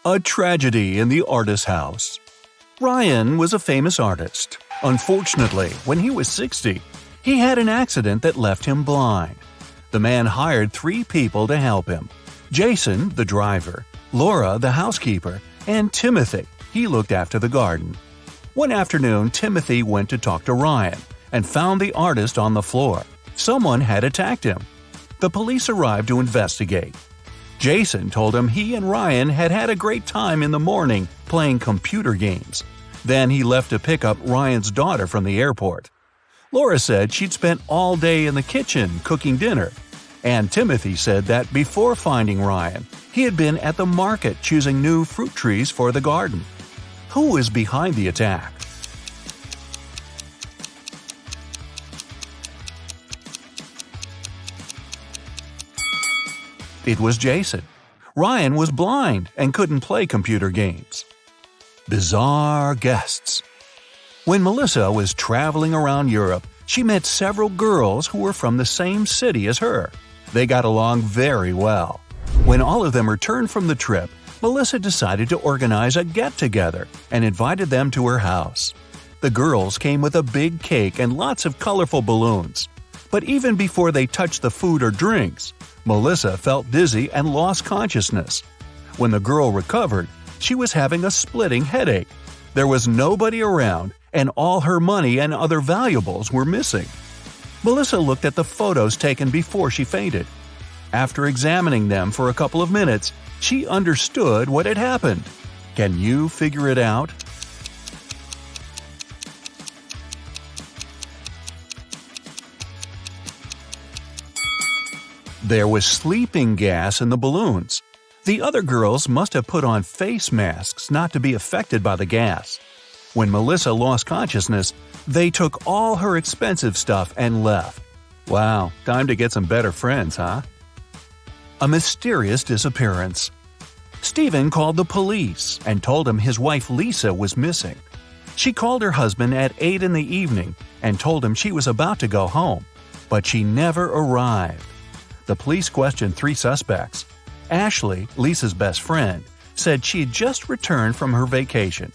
A tragedy in the artist's house. Ryan was a famous artist. Unfortunately, when he was 60, he had an accident that left him blind. The man hired 3 people to help him: Jason, the driver, Laura, the housekeeper, and Timothy. He looked after the garden. One afternoon, Timothy went to talk to Ryan and found the artist on the floor. Someone had attacked him. The police arrived to investigate. Jason told him he and Ryan had had a great time in the morning playing computer games. Then he left to pick up Ryan's daughter from the airport. Laura said she'd spent all day in the kitchen cooking dinner. And Timothy said that before finding Ryan, he had been at the market choosing new fruit trees for the garden. Who is behind the attack? It was Jason. Ryan was blind and couldn't play computer games. Bizarre guests. When Melissa was traveling around Europe, she met several girls who were from the same city as her. They got along very well. When all of them returned from the trip, Melissa decided to organize a get-together and invited them to her house. The girls came with a big cake and lots of colorful balloons. But even before they touched the food or drinks, Melissa felt dizzy and lost consciousness. When the girl recovered, she was having a splitting headache. There was nobody around, and all her money and other valuables were missing. Melissa looked at the photos taken before she fainted. After examining them for a couple of minutes, she understood what had happened. Can you figure it out? There was sleeping gas in the balloons. The other girls must have put on face masks not to be affected by the gas. When Melissa lost consciousness, they took all her expensive stuff and left. Wow, time to get some better friends, huh? A mysterious disappearance. Stephen called the police and told him his wife Lisa was missing. She called her husband at 8 in the evening and told him she was about to go home, but she never arrived. The police questioned 3 suspects. Ashley, Lisa's best friend, said she had just returned from her vacation.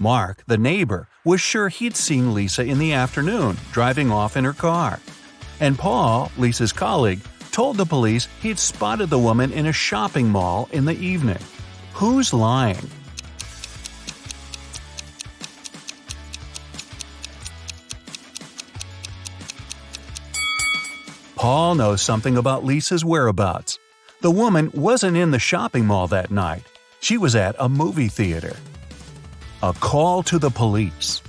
Mark, the neighbor, was sure he'd seen Lisa in the afternoon, driving off in her car. And Paul, Lisa's colleague, told the police he'd spotted the woman in a shopping mall in the evening. Who's lying? Paul knows something about Lisa's whereabouts. The woman wasn't in the shopping mall that night. She was at a movie theater. A call to the police.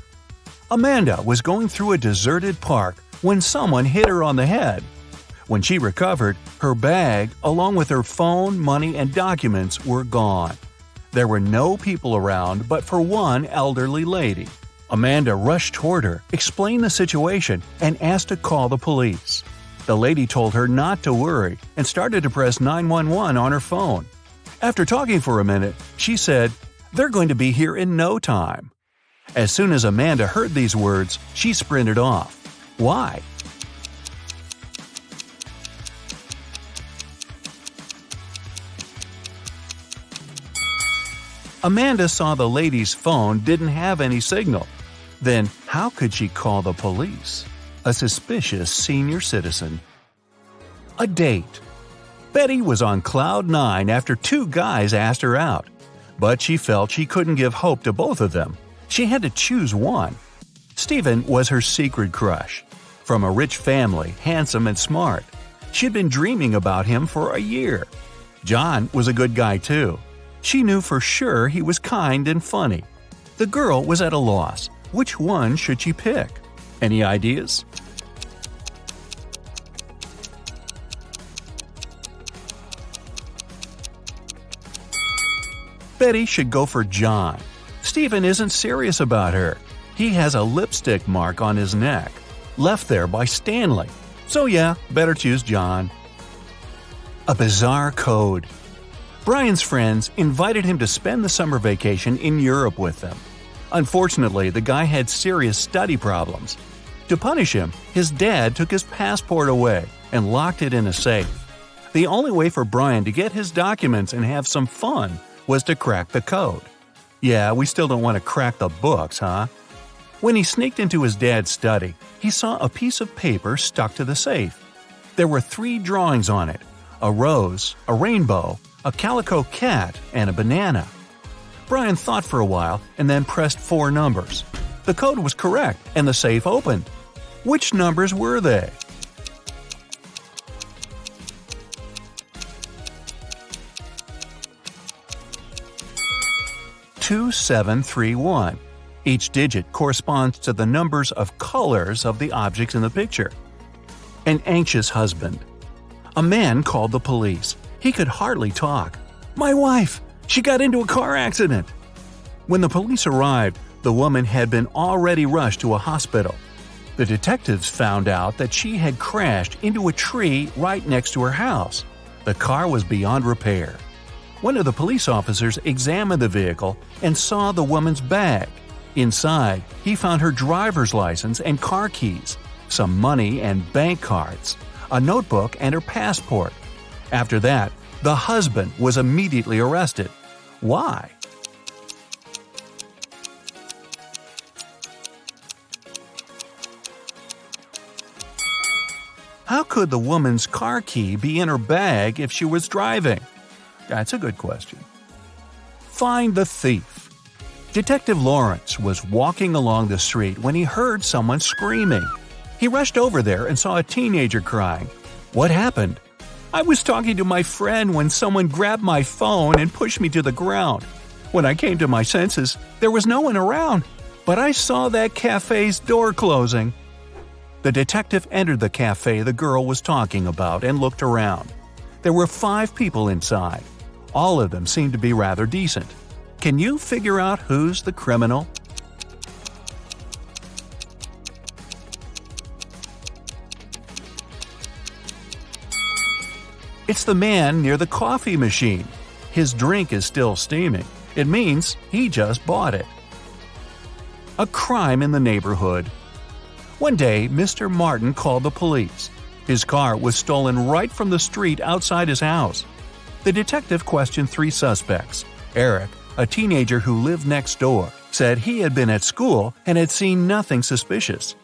Amanda was going through a deserted park when someone hit her on the head. When she recovered, her bag, along with her phone, money, and documents, were gone. There were no people around but for one elderly lady. Amanda rushed toward her, explained the situation, and asked to call the police. The lady told her not to worry and started to press 911 on her phone. After talking for a minute, she said, "They're going to be here in no time." As soon as Amanda heard these words, she sprinted off. Why? Amanda saw the lady's phone didn't have any signal. Then how could she call the police? A suspicious senior citizen. A date. Betty was on cloud 9 after 2 guys asked her out. But she felt she couldn't give hope to both of them. She had to choose one. Stephen was her secret crush. From a rich family, handsome and smart. She'd been dreaming about him for a year. John was a good guy too. She knew for sure he was kind and funny. The girl was at a loss. Which one should she pick? Any ideas? Betty should go for John. Stephen isn't serious about her. He has a lipstick mark on his neck, left there by Stanley. So yeah, better choose John. A bizarre code. Brian's friends invited him to spend the summer vacation in Europe with them. Unfortunately, the guy had serious study problems. To punish him, his dad took his passport away and locked it in a safe. The only way for Brian to get his documents and have some fun was to crack the code. Yeah, we still don't want to crack the books, huh? When he sneaked into his dad's study, he saw a piece of paper stuck to the safe. There were 3 drawings on it: a rose, a rainbow, a calico cat, and a banana. Brian thought for a while and then pressed 4 numbers. The code was correct and the safe opened. Which numbers were they? "2731. Each digit corresponds to the numbers of colors of the objects in the picture. An anxious husband. A man called the police. He could hardly talk. "My wife! She got into a car accident!" When the police arrived, the woman had been already rushed to a hospital. The detectives found out that she had crashed into a tree right next to her house. The car was beyond repair. One of the police officers examined the vehicle and saw the woman's bag. Inside, he found her driver's license and car keys, some money and bank cards, a notebook, and her passport. After that, the husband was immediately arrested. Why? How could the woman's car key be in her bag if she was driving? That's a good question. Find the thief. Detective Lawrence was walking along the street when he heard someone screaming. He rushed over there and saw a teenager crying. What happened? "I was talking to my friend when someone grabbed my phone and pushed me to the ground. When I came to my senses, there was no one around, but I saw that cafe's door closing." The detective entered the cafe the girl was talking about and looked around. There were 5 people inside. All of them seemed to be rather decent. Can you figure out who's the criminal? It's the man near the coffee machine. His drink is still steaming. It means he just bought it. A crime in the neighborhood. One day, Mr. Martin called the police. His car was stolen right from the street outside his house. The detective questioned 3 suspects. Eric, a teenager who lived next door, said he had been at school and had seen nothing suspicious.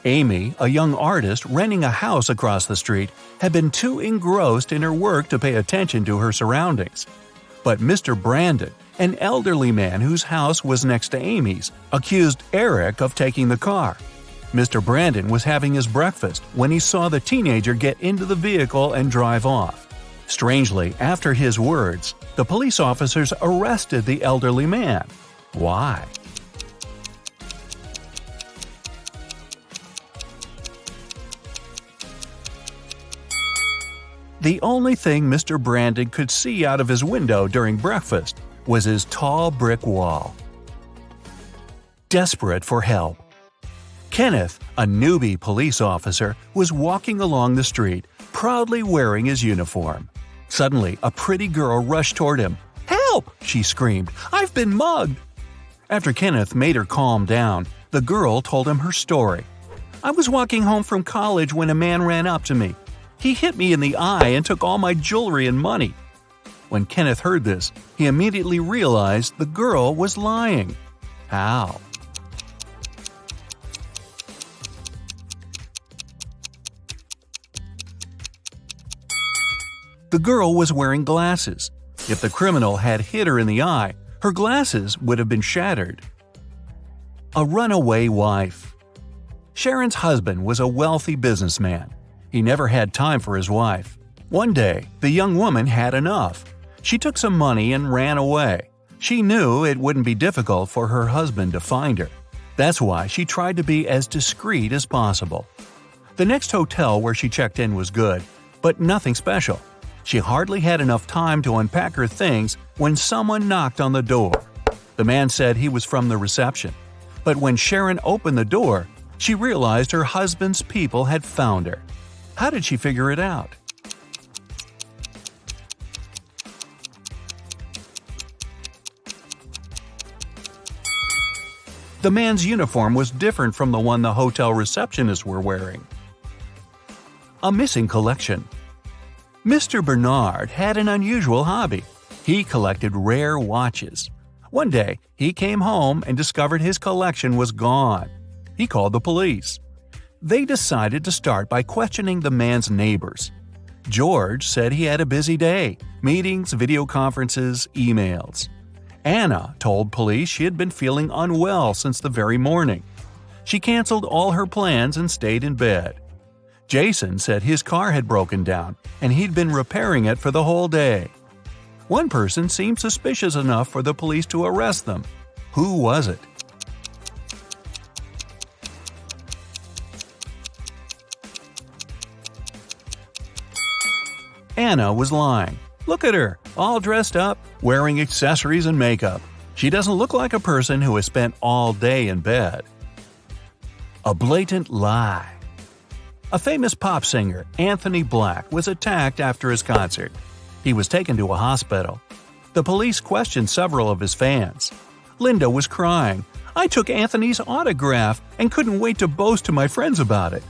Amy, a young artist renting a house across the street, had been too engrossed in her work to pay attention to her surroundings. But Mr. Brandon, an elderly man whose house was next to Amy's, accused Eric of taking the car. Mr. Brandon was having his breakfast when he saw the teenager get into the vehicle and drive off. Strangely, after his words, the police officers arrested the elderly man. Why? The only thing Mr. Brandon could see out of his window during breakfast was his tall brick wall. Desperate for help. Kenneth, a newbie police officer, was walking along the street, proudly wearing his uniform. Suddenly, a pretty girl rushed toward him. "Help!" she screamed. "I've been mugged!" After Kenneth made her calm down, the girl told him her story. "I was walking home from college when a man ran up to me. He hit me in the eye and took all my jewelry and money." When Kenneth heard this, he immediately realized the girl was lying. How? The girl was wearing glasses. If the criminal had hit her in the eye, her glasses would have been shattered. A runaway wife. Sharon's husband was a wealthy businessman. He never had time for his wife. One day, the young woman had enough. She took some money and ran away. She knew it wouldn't be difficult for her husband to find her. That's why she tried to be as discreet as possible. The next hotel where she checked in was good, but nothing special. She hardly had enough time to unpack her things when someone knocked on the door. The man said he was from the reception. But when Sharon opened the door, she realized her husband's people had found her. How did she figure it out? The man's uniform was different from the one the hotel receptionists were wearing. A missing collection. Mr. Bernard had an unusual hobby. He collected rare watches. One day, he came home and discovered his collection was gone. He called the police. They decided to start by questioning the man's neighbors. George said he had a busy day – meetings, video conferences, emails. Anna told police she had been feeling unwell since the very morning. She canceled all her plans and stayed in bed. Jason said his car had broken down and he'd been repairing it for the whole day. One person seemed suspicious enough for the police to arrest them. Who was it? Anna was lying. Look at her, all dressed up, wearing accessories and makeup. She doesn't look like a person who has spent all day in bed. A blatant lie. A famous pop singer, Anthony Black, was attacked after his concert. He was taken to a hospital. The police questioned several of his fans. Linda was crying. "I took Anthony's autograph and couldn't wait to boast to my friends about it."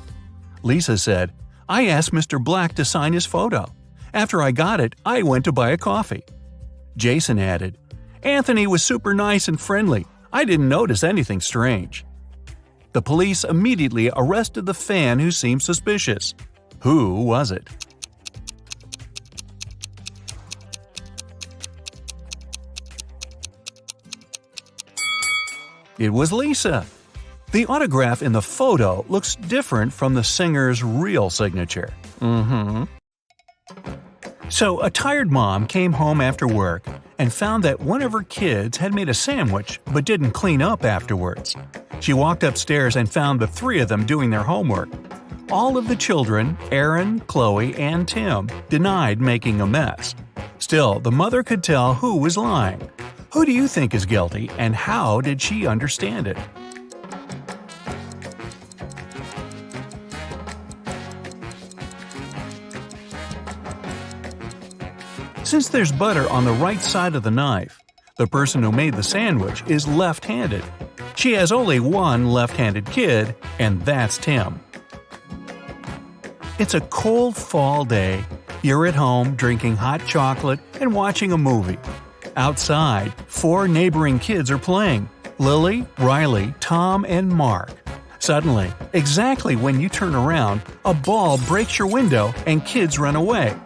Lisa said, "I asked Mr. Black to sign his photo. After I got it, I went to buy a coffee." Jason added, "Anthony was super nice and friendly. I didn't notice anything strange." The police immediately arrested the fan who seemed suspicious. Who was it? It was Lisa. The autograph in the photo looks different from the singer's real signature. So, a tired mom came home after work and found that one of her kids had made a sandwich but didn't clean up afterwards. She walked upstairs and found the three of them doing their homework. All of the children, Aaron, Chloe, and Tim, denied making a mess. Still, the mother could tell who was lying. Who do you think is guilty, and how did she understand it? Since there's butter on the right side of the knife, the person who made the sandwich is left-handed. She has only one left-handed kid, and that's Tim. It's a cold fall day. You're at home drinking hot chocolate and watching a movie. Outside, 4 neighboring kids are playing: Lily, Riley, Tom, and Mark. Suddenly, exactly when you turn around, a ball breaks your window and kids run away.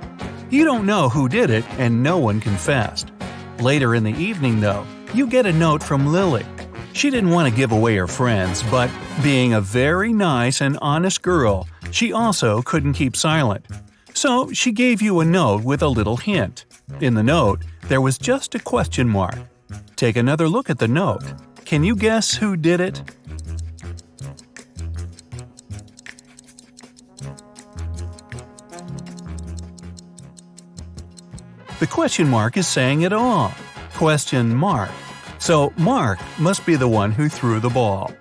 You don't know who did it, and no one confessed. Later in the evening, though, you get a note from Lily. She didn't want to give away her friends, but being a very nice and honest girl, she also couldn't keep silent. So she gave you a note with a little hint. In the note, there was just a question mark. Take another look at the note. Can you guess who did it? The question mark is saying it all. Question mark. So Mark must be the one who threw the ball.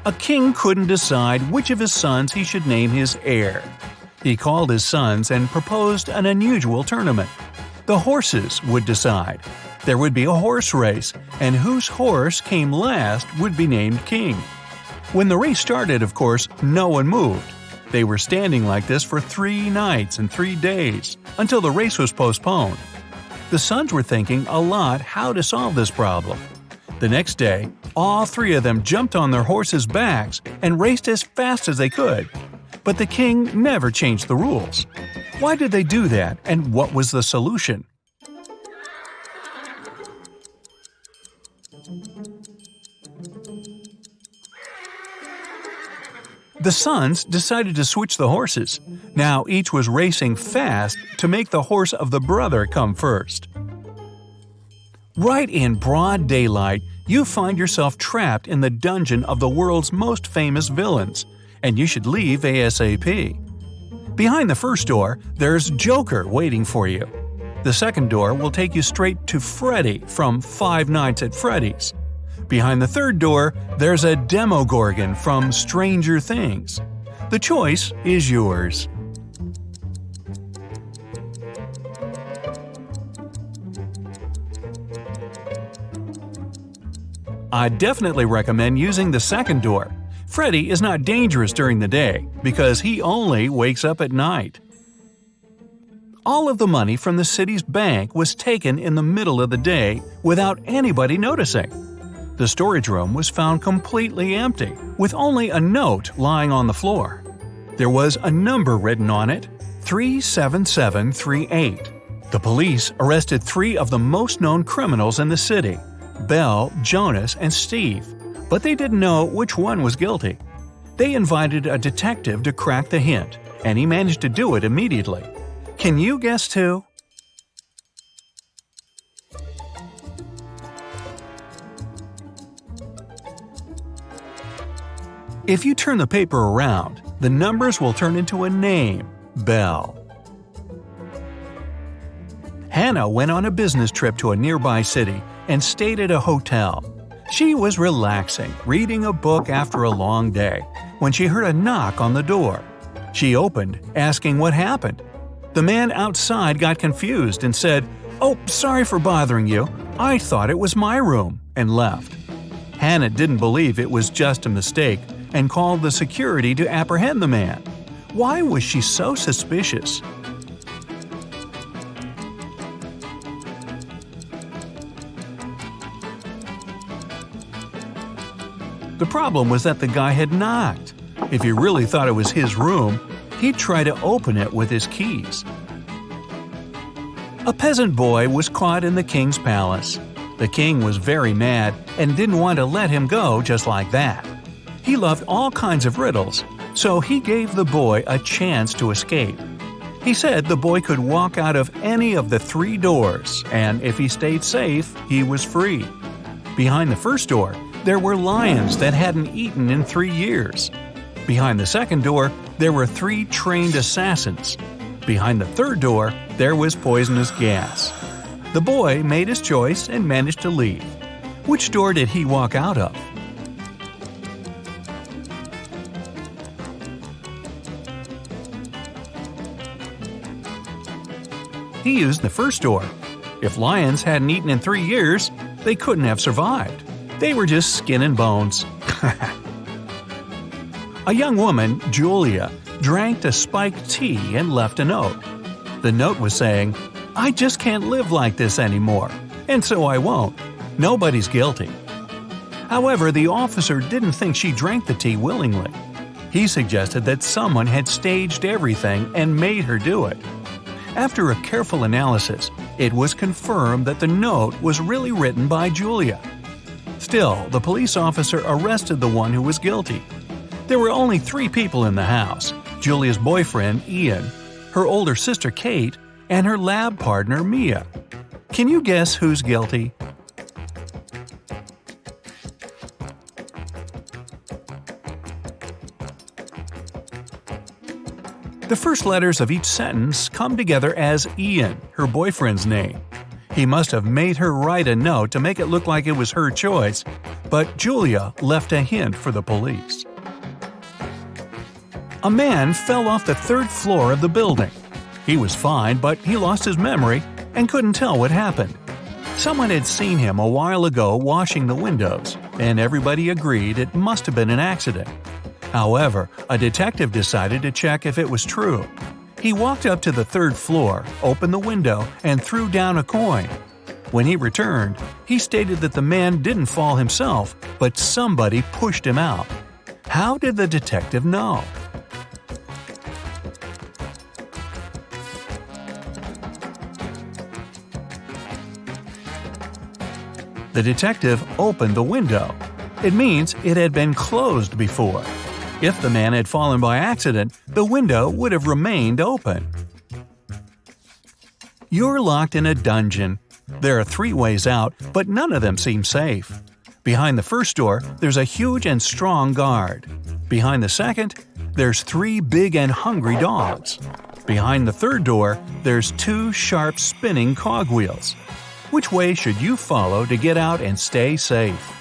A king couldn't decide which of his sons he should name his heir. He called his sons and proposed an unusual tournament. The horses would decide. There would be a horse race, and whose horse came last would be named king. When the race started, of course, no one moved. They were standing like this for 3 nights and 3 days, until the race was postponed. The sons were thinking a lot how to solve this problem. The next day, all 3 of them jumped on their horses' backs and raced as fast as they could. But the king never changed the rules. Why did they do that, and what was the solution? The sons decided to switch the horses. Now each was racing fast to make the horse of the brother come first. Right in broad daylight, you find yourself trapped in the dungeon of the world's most famous villains, and you should leave ASAP. Behind the first door, there's Joker waiting for you. The second door will take you straight to Freddy from Five Nights at Freddy's. Behind the third door, there's a Demogorgon from Stranger Things. The choice is yours. I definitely recommend using the second door. Freddy is not dangerous during the day because he only wakes up at night. All of the money from the city's bank was taken in the middle of the day without anybody noticing. The storage room was found completely empty, with only a note lying on the floor. There was a number written on it, 37738. The police arrested 3 of the most known criminals in the city, Belle, Jonas, and Steve, but they didn't know which one was guilty. They invited a detective to crack the hint, and he managed to do it immediately. Can you guess who? If you turn the paper around, the numbers will turn into a name, Belle. Hannah went on a business trip to a nearby city and stayed at a hotel. She was relaxing, reading a book after a long day, when she heard a knock on the door. She opened, asking what happened. The man outside got confused and said, "Oh, sorry for bothering you. I thought it was my room," and left. Hannah didn't believe it was just a mistake and called the security to apprehend the man. Why was she so suspicious? The problem was that the guy had knocked. If he really thought it was his room, he'd try to open it with his keys. A peasant boy was caught in the king's palace. The king was very mad and didn't want to let him go just like that. He loved all kinds of riddles, so he gave the boy a chance to escape. He said the boy could walk out of any of the 3 doors, and if he stayed safe, he was free. Behind the first door, there were lions that hadn't eaten in 3 years. Behind the second door, there were 3 trained assassins. Behind the third door, there was poisonous gas. The boy made his choice and managed to leave. Which door did he walk out of? He used the first door. If lions hadn't eaten in 3 years, they couldn't have survived. They were just skin and bones. A young woman, Julia, drank a spiked tea and left a note. The note was saying, "I just can't live like this anymore, and so I won't. Nobody's guilty." However, the officer didn't think she drank the tea willingly. He suggested that someone had staged everything and made her do it. After a careful analysis, it was confirmed that the note was really written by Julia. Still, the police officer arrested the one who was guilty. There were only 3 people in the house: Julia's boyfriend, Ian, her older sister, Kate, and her lab partner, Mia. Can you guess who's guilty? The first letters of each sentence come together as Ian, her boyfriend's name. He must have made her write a note to make it look like it was her choice, but Julia left a hint for the police. A man fell off the 3rd floor of the building. He was fine, but he lost his memory and couldn't tell what happened. Someone had seen him a while ago washing the windows, and everybody agreed it must have been an accident. However, a detective decided to check if it was true. He walked up to the 3rd floor, opened the window, and threw down a coin. When he returned, he stated that the man didn't fall himself, but somebody pushed him out. How did the detective know? The detective opened the window. It means it had been closed before. If the man had fallen by accident, the window would have remained open. You're locked in a dungeon. There are 3 ways out, but none of them seem safe. Behind the first door, there's a huge and strong guard. Behind the second, there's 3 big and hungry dogs. Behind the third door, there's 2 sharp spinning cogwheels. Which way should you follow to get out and stay safe?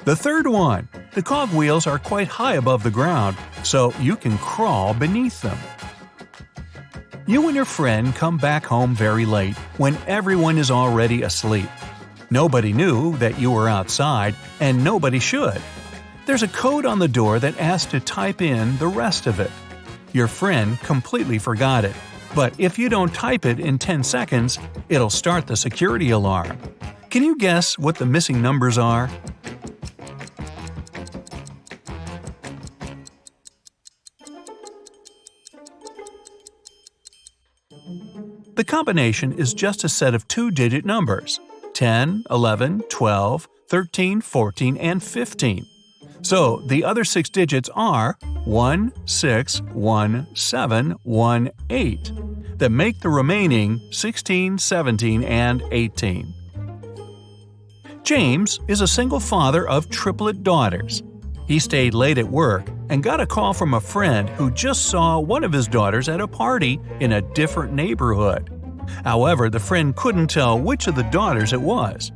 The third one. The cogwheels are quite high above the ground, so you can crawl beneath them. You and your friend come back home very late when everyone is already asleep. Nobody knew that you were outside, and nobody should. There's a code on the door that asks to type in the rest of it. Your friend completely forgot it, but if you don't type it in 10 seconds, it'll start the security alarm. Can you guess what the missing numbers are? The combination is just a set of two-digit numbers: 10, 11, 12, 13, 14, and 15. So the other 6 digits are 1, 6, 1, 7, 1, 8 that make the remaining 16, 17, and 18. James is a single father of triplet daughters. He stayed late at work and got a call from a friend who just saw one of his daughters at a party in a different neighborhood. However, the friend couldn't tell which of the daughters it was.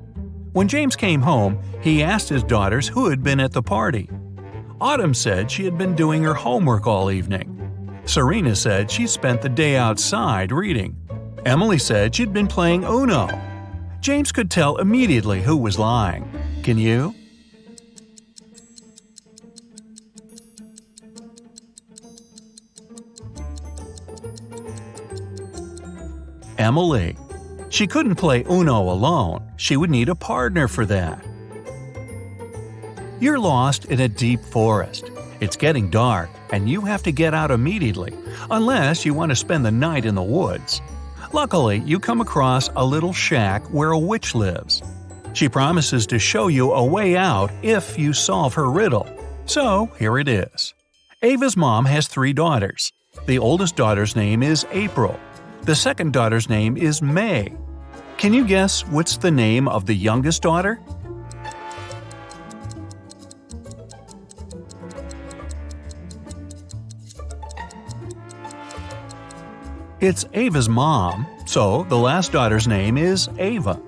When James came home, he asked his daughters who had been at the party. Autumn said she had been doing her homework all evening. Serena said she spent the day outside reading. Emily said she'd been playing Uno. James could tell immediately who was lying. Can you? Emily. She couldn't play Uno alone. She would need a partner for that. You're lost in a deep forest. It's getting dark, and you have to get out immediately, unless you want to spend the night in the woods. Luckily, you come across a little shack where a witch lives. She promises to show you a way out if you solve her riddle. So, here it is. Ava's mom has 3 daughters. The oldest daughter's name is April. The second daughter's name is May. Can you guess what's the name of the youngest daughter? It's Ava's mom, so the last daughter's name is Ava.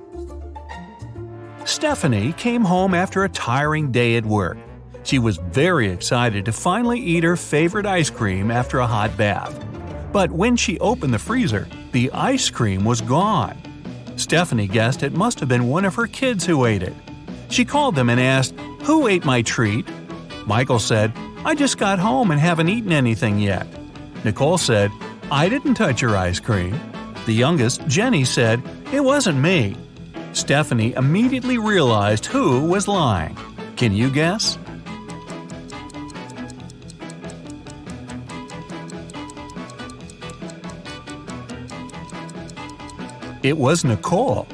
Stephanie came home after a tiring day at work. She was very excited to finally eat her favorite ice cream after a hot bath. But when she opened the freezer, the ice cream was gone. Stephanie guessed it must have been one of her kids who ate it. She called them and asked, "Who ate my treat?" Michael said, "I just got home and haven't eaten anything yet." Nicole said, "I didn't touch your ice cream." The youngest, Jenny, said, "It wasn't me." Stephanie immediately realized who was lying. Can you guess? It was Nicole.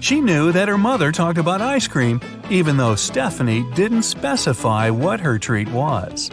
She knew that her mother talked about ice cream, even though Stephanie didn't specify what her treat was.